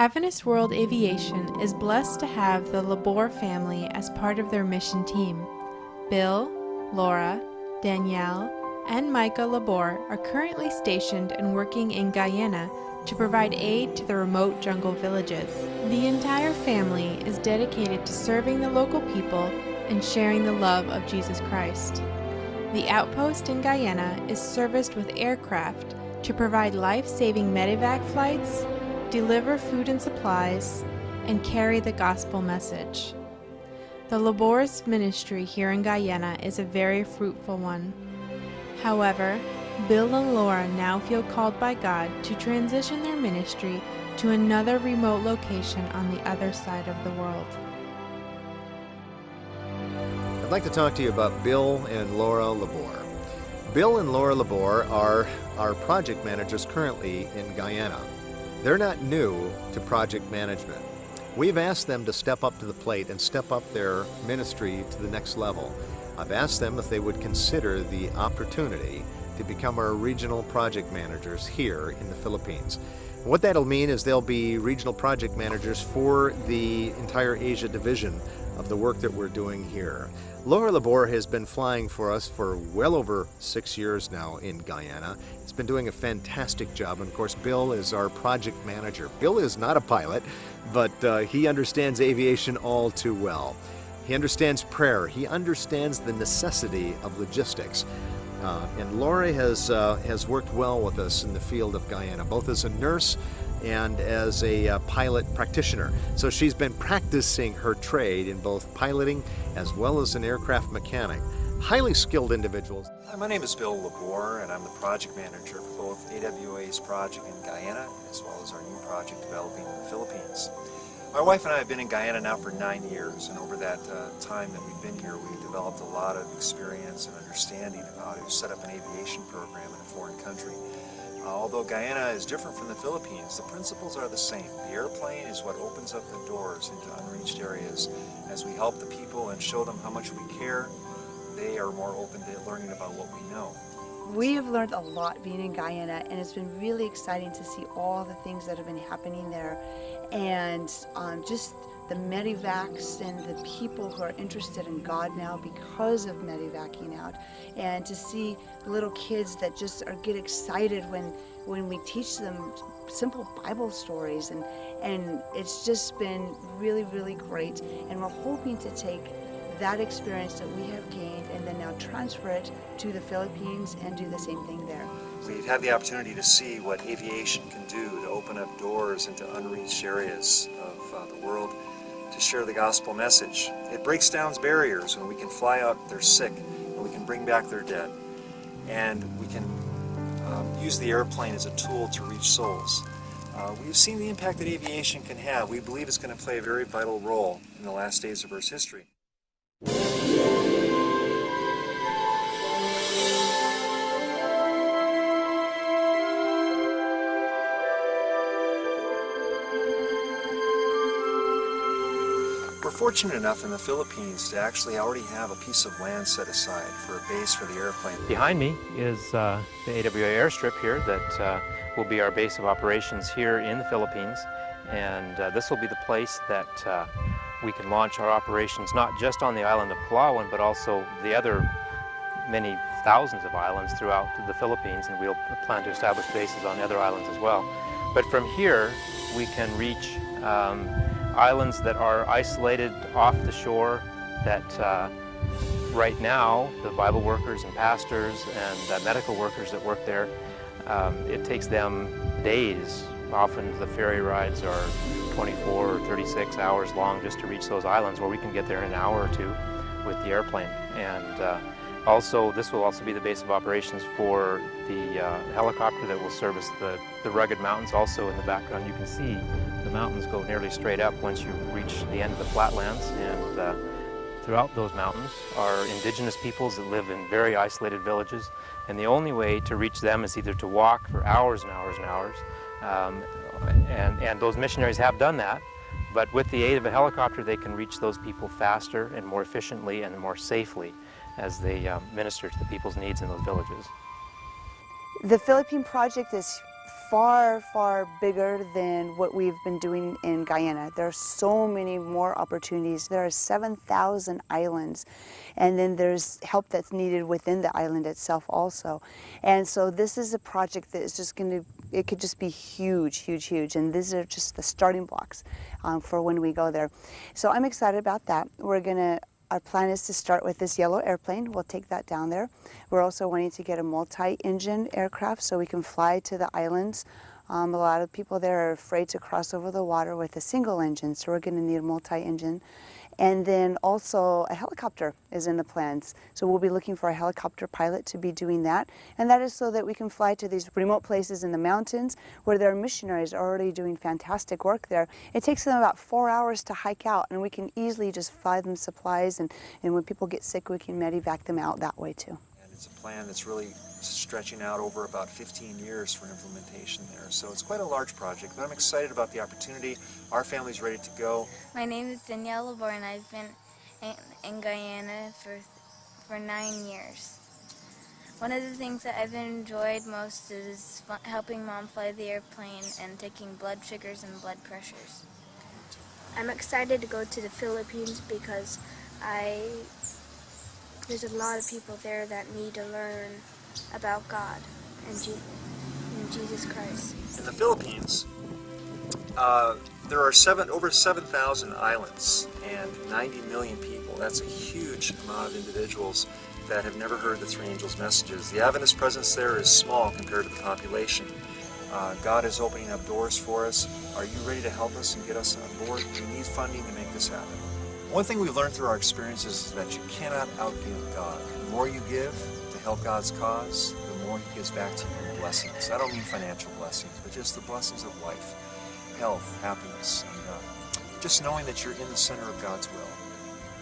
Adventist World Aviation is blessed to have the LaBore family as part of their mission team. Bill, Laura, Danielle, and Micah LaBore are currently stationed and working in Guyana to provide aid to the remote jungle villages. The entire family is dedicated to serving the local people and sharing the love of Jesus Christ. The outpost in Guyana is serviced with aircraft to provide life-saving medevac flights, deliver food and supplies, and carry the gospel message. The LaBore's ministry here in Guyana is a very fruitful one. However, Bill and Laura now feel called by God to transition their ministry to another remote location on the other side of the world. I'd like to talk to you about Bill and Laura LaBore. Bill and Laura LaBore are our project managers currently in Guyana. They're not new to project management. We've asked them to step up to the plate and step up their ministry to the next level. I've asked them if they would consider the opportunity to become our regional project managers here in the Philippines. What that'll mean is they'll be regional project managers for the entire Asia division of the work that we're doing here. Laura LaBore has been flying for us for well over 6 years now in Guyana. He's been doing a fantastic job, and of course Bill is our project manager. Bill is not a pilot, but he understands aviation all too well. He understands prayer. He understands the necessity of logistics. And Laura has worked well with us in the field of Guyana, both as a nurse and as a pilot practitioner. So she's been practicing her trade in both piloting as well as an aircraft mechanic. Highly skilled individuals. Hi, my name is Bill LaBore, and I'm the project manager for both AWA's project in Guyana as well as our new project developing in the Philippines. My wife and I have been in Guyana now for 9 years, and over that time that we've been here, we've developed a lot of experience and understanding of how to set up an aviation program in a foreign country. Although Guyana is different from the Philippines, the principles are the same. The airplane is what opens up the doors into unreached areas. As we help the people and show them how much we care, they are more open to learning about what we know. We have learned a lot being in Guyana, and it's been really exciting to see all the things that have been happening there, and just the medevacs and the people who are interested in God now because of medevacing out, and to see little kids that just get excited when we teach them simple Bible stories, and it's just been really, really great, and we're hoping to take that experience that we have gained and then now transfer it to the Philippines and do the same thing there. We've had the opportunity to see what aviation can do to open up doors into unreached areas of the world to share the gospel message. It breaks down barriers when we can fly out their sick and we can bring back their dead. And we can use the airplane as a tool to reach souls. We've seen the impact that aviation can have. We believe it's going to play a very vital role in the last days of Earth's history. We're fortunate enough in the Philippines to actually already have a piece of land set aside for a base for the airplane. Behind me is the AWA airstrip here that will be our base of operations here in the Philippines, and this will be the place that we can launch our operations not just on the island of Palawan, but also the other many thousands of islands throughout the Philippines, and we'll plan to establish bases on other islands as well. But from here we can reach islands that are isolated off the shore that right now the Bible workers and pastors and medical workers that work there, it takes them days. Often the ferry rides are 24 or 36 hours long just to reach those islands, where we can get there in an hour or two with the airplane. And also, this will also be the base of operations for the helicopter that will service the rugged mountains. Also in the background you can see the mountains go nearly straight up once you reach the end of the flatlands, and throughout those mountains are indigenous peoples that live in very isolated villages, and the only way to reach them is either to walk for hours and hours and hours, and those missionaries have done that, but with the aid of a helicopter they can reach those people faster and more efficiently and more safely as they minister to the people's needs in those villages. The Philippine project is far, far bigger than what we've been doing in Guyana. There are so many more opportunities. There are 7,000 islands, and then there's help that's needed within the island itself also. And so this is a project that is just going to, it could just be huge, huge, huge. And these are just the starting blocks for when we go there. So I'm excited about that. Our plan is to start with this yellow airplane. We'll take that down there. We're also wanting to get a multi-engine aircraft so we can fly to the islands. A lot of people there are afraid to cross over the water with a single engine, so we're going to need a multi-engine. And then also a helicopter is in the plans. So we'll be looking for a helicopter pilot to be doing that. And that is so that we can fly to these remote places in the mountains where there are missionaries already doing fantastic work there. It takes them about 4 hours to hike out, and we can easily just fly them supplies, and when people get sick, we can medevac them out that way too. And it's a plan that's really stretching out over about 15 years for implementation there. So it's quite a large project, but I'm excited about the opportunity. Our family's ready to go. My name is Danielle LaBore, and I've been in Guyana for 9 years. One of the things that I've enjoyed most is helping Mom fly the airplane and taking blood sugars and blood pressures. I'm excited to go to the Philippines because there's a lot of people there that need to learn about God and Jesus Christ. In the Philippines, there are over 7,000 islands and 90 million people. That's a huge amount of individuals that have never heard the three angels' messages. The Adventist presence there is small compared to the population. God is opening up doors for us. Are you ready to help us and get us on board? We need funding to make this happen. One thing we've learned through our experiences is that you cannot outgive God. The more you give to help God's cause, the more He gives back to you in blessings. I don't mean financial blessings, but just the blessings of life, health, happiness, and just knowing that you're in the center of God's will.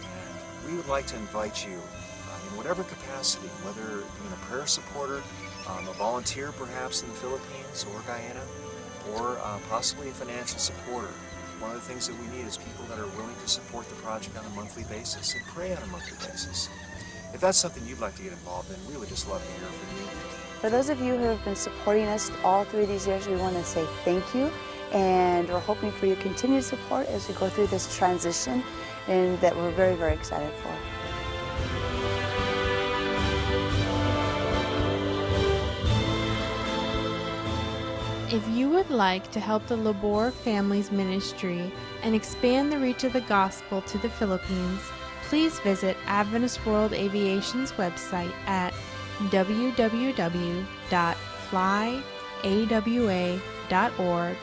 And we would like to invite you in whatever capacity, whether being a prayer supporter, a volunteer perhaps in the Philippines or Guyana, or possibly a financial supporter. One of the things that we need is people that are willing to support the project on a monthly basis and pray on a monthly basis. If that's something you'd like to get involved in, we would just love to hear from you. For those of you who have been supporting us all through these years, we want to say thank you, and we're hoping for your continued support as we go through this transition, and that we're very, very excited for. If you would like to help the LaBore family's ministry and expand the reach of the gospel to the Philippines, please visit Adventist World Aviation's website at www.flyawa.org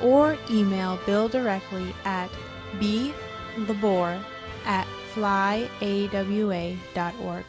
or email Bill directly at blabore@flyawa.org.